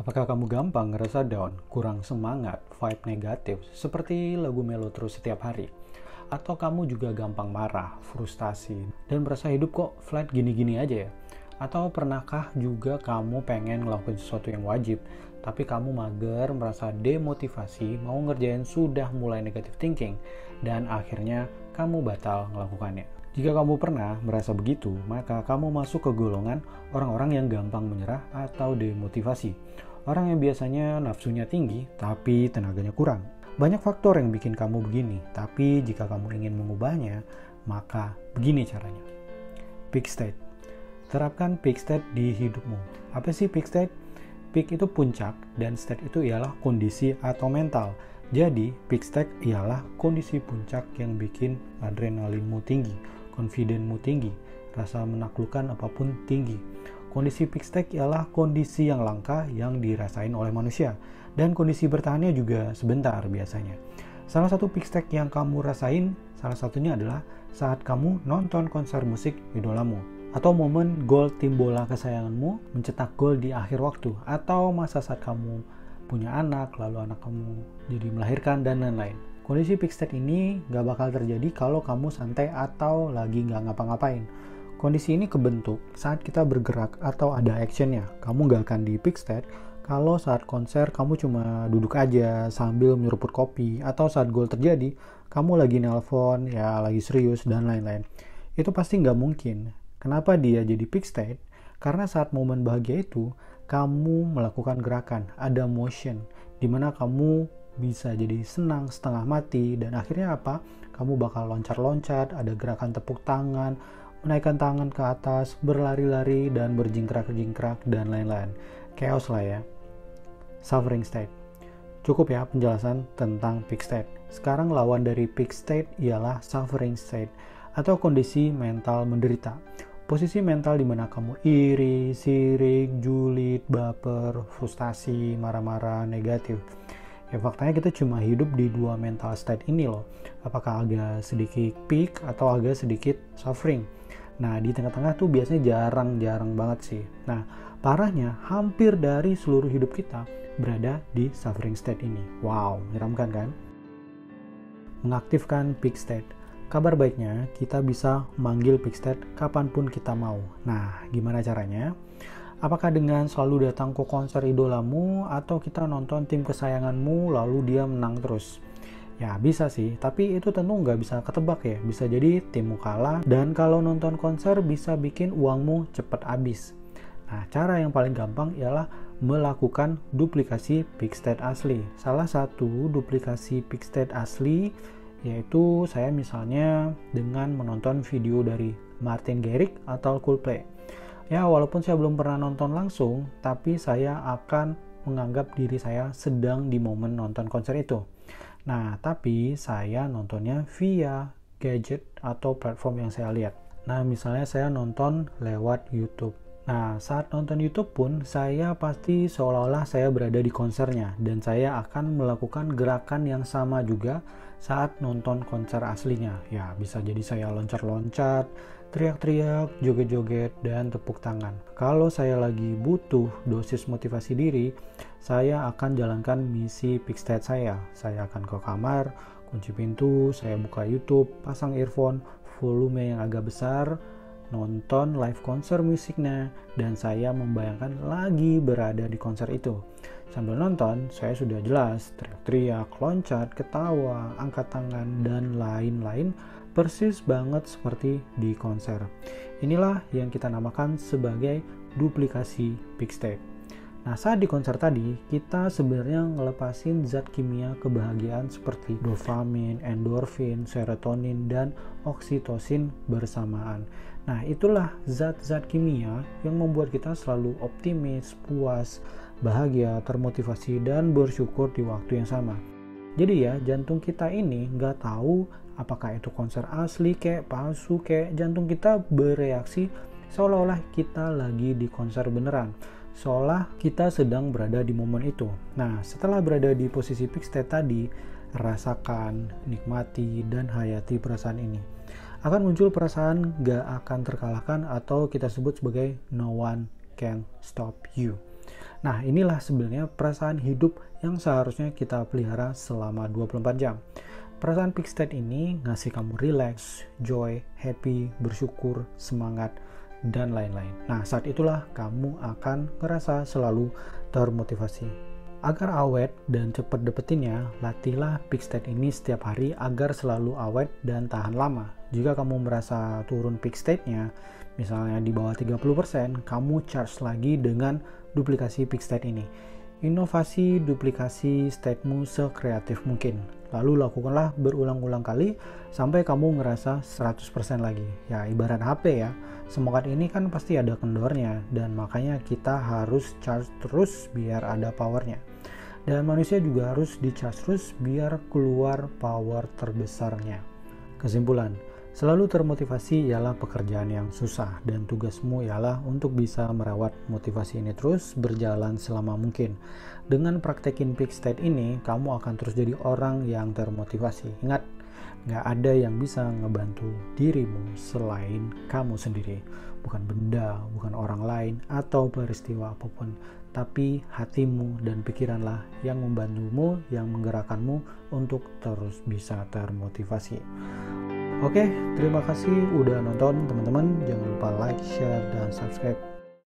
Apakah kamu gampang ngerasa down, kurang semangat, vibe negatif, seperti lagu melo terus setiap hari? Atau kamu juga gampang marah, frustasi, dan merasa hidup kok flat gini-gini aja ya? Atau pernahkah juga kamu pengen ngelakuin sesuatu yang wajib, tapi kamu mager, merasa demotivasi, mau ngerjain sudah mulai negative thinking, dan akhirnya kamu batal melakukannya? Jika kamu pernah merasa begitu, maka kamu masuk ke golongan orang-orang yang gampang menyerah atau demotivasi. Orang yang biasanya nafsunya tinggi, tapi tenaganya kurang. Banyak faktor yang bikin kamu begini, tapi jika kamu ingin mengubahnya, maka begini caranya. Peak state. Terapkan peak state di hidupmu. Apa sih peak state? Peak itu puncak, dan state itu ialah kondisi atau mental. Jadi, peak state ialah kondisi puncak yang bikin adrenalinmu tinggi, confidence-mu tinggi, rasa menaklukkan apapun tinggi. Kondisi peak state ialah kondisi yang langka yang dirasain oleh manusia, dan kondisi bertahannya juga sebentar biasanya. Salah satu peak state yang kamu rasain, salah satunya adalah saat kamu nonton konser musik idolamu, atau momen gol tim bola kesayanganmu mencetak gol di akhir waktu, atau masa saat kamu punya anak, lalu anak kamu jadi melahirkan, dan lain-lain. Kondisi peak state ini gak bakal terjadi kalau kamu santai atau lagi gak ngapa-ngapain. Kondisi ini kebentuk saat kita bergerak atau ada actionnya. Kamu gak akan di peak state kalau saat konser kamu cuma duduk aja sambil menyeruput kopi, atau saat gol terjadi kamu lagi nelpon, ya lagi serius, dan lain-lain. Itu pasti gak mungkin. Kenapa dia jadi peak state? Karena saat momen bahagia itu kamu melakukan gerakan, ada motion, dimana kamu bisa jadi senang setengah mati, dan akhirnya apa? Kamu bakal loncat-loncat, ada gerakan tepuk tangan, menaikkan tangan ke atas, berlari-lari, dan berjingkrak-jingkrak, dan lain-lain. Chaos lah ya. Suffering state. Cukup ya penjelasan tentang peak state. Sekarang lawan dari peak state ialah suffering state, atau kondisi mental menderita. Posisi mental di mana kamu iri, sirik, julid, baper, frustasi, marah-marah, negatif. Ya faktanya kita cuma hidup di dua mental state ini loh. Apakah agak sedikit peak atau agak sedikit suffering. Nah di tengah-tengah tuh biasanya jarang-jarang banget sih. Nah parahnya hampir dari seluruh hidup kita berada di suffering state ini. Wow, menyeramkan kan? Mengaktifkan peak state. Kabar baiknya kita bisa manggil peak state kapanpun kita mau. Nah gimana caranya? Apakah dengan selalu datang ke konser idolamu, atau kita nonton tim kesayanganmu lalu dia menang terus? Ya bisa sih, tapi itu tentu nggak bisa ketebak ya. Bisa jadi timmu kalah, dan kalau nonton konser bisa bikin uangmu cepet habis. Nah cara yang paling gampang ialah melakukan duplikasi peak state asli. Salah satu duplikasi peak state asli yaitu saya misalnya dengan menonton video dari Martin Garrix atau Coldplay. Ya walaupun saya belum pernah nonton langsung, tapi saya akan menganggap diri saya sedang di momen nonton konser itu. Nah tapi saya nontonnya via gadget atau platform yang saya lihat. Nah misalnya saya nonton lewat YouTube. Nah saat nonton YouTube pun saya pasti seolah-olah saya berada di konsernya, dan saya akan melakukan gerakan yang sama juga saat nonton konser aslinya. Ya bisa jadi saya loncat-loncat, teriak-teriak, joget-joget, dan tepuk tangan. Kalau saya lagi butuh dosis motivasi diri, saya akan jalankan misi peak state saya. Saya akan ke kamar, kunci pintu, saya buka YouTube, pasang earphone, volume yang agak besar, nonton live konser musiknya, dan saya membayangkan lagi berada di konser itu. Sambil nonton, saya sudah jelas teriak-teriak, loncat, ketawa, angkat tangan, dan lain-lain, persis banget seperti di konser. Inilah yang kita namakan sebagai duplikasi peak state. Nah saat di konser tadi, kita sebenarnya ngelepasin zat kimia kebahagiaan seperti dopamin, endorfin, serotonin, dan oksitosin bersamaan. Nah itulah zat-zat kimia yang membuat kita selalu optimis, puas, bahagia, termotivasi, dan bersyukur di waktu yang sama. Jadi ya jantung kita ini nggak tahu apakah itu konser asli kayak palsu kayak, jantung kita bereaksi seolah-olah kita lagi di konser beneran. Seolah kita sedang berada di momen itu. Nah, setelah berada di posisi peak state tadi, rasakan, nikmati, dan hayati perasaan ini. Akan muncul perasaan gak akan terkalahkan atau kita sebut sebagai no one can stop you. Nah, inilah sebenarnya perasaan hidup yang seharusnya kita pelihara selama 24 jam. Perasaan peak state ini ngasih kamu relax, joy, happy, bersyukur, semangat, dan lain-lain. Nah, saat itulah kamu akan ngerasa selalu termotivasi. Agar awet dan cepat dapetinnya, latihlah peak state ini setiap hari agar selalu awet dan tahan lama. Jika kamu merasa turun peak state-nya, misalnya di bawah 30%, kamu charge lagi dengan duplikasi peak state ini. Inovasi duplikasi state-mu sekreatif mungkin. Lalu lakukanlah berulang-ulang kali sampai kamu ngerasa 100% lagi. Ya, ibarat HP ya. Semangat ini kan pasti ada kendornya, dan makanya kita harus charge terus biar ada powernya. Dan manusia juga harus di-charge terus biar keluar power terbesarnya. Kesimpulan, selalu termotivasi ialah pekerjaan yang susah, dan tugasmu ialah untuk bisa merawat motivasi ini terus berjalan selama mungkin. Dengan praktekin peak state ini, kamu akan terus jadi orang yang termotivasi. Ingat, gak ada yang bisa ngebantu dirimu selain kamu sendiri. Bukan benda, bukan orang lain, atau peristiwa apapun. Tapi hatimu dan pikiranlah yang membantumu, yang menggerakkanmu untuk terus bisa termotivasi. Oke, terima kasih udah nonton teman-teman. Jangan lupa like, share, dan subscribe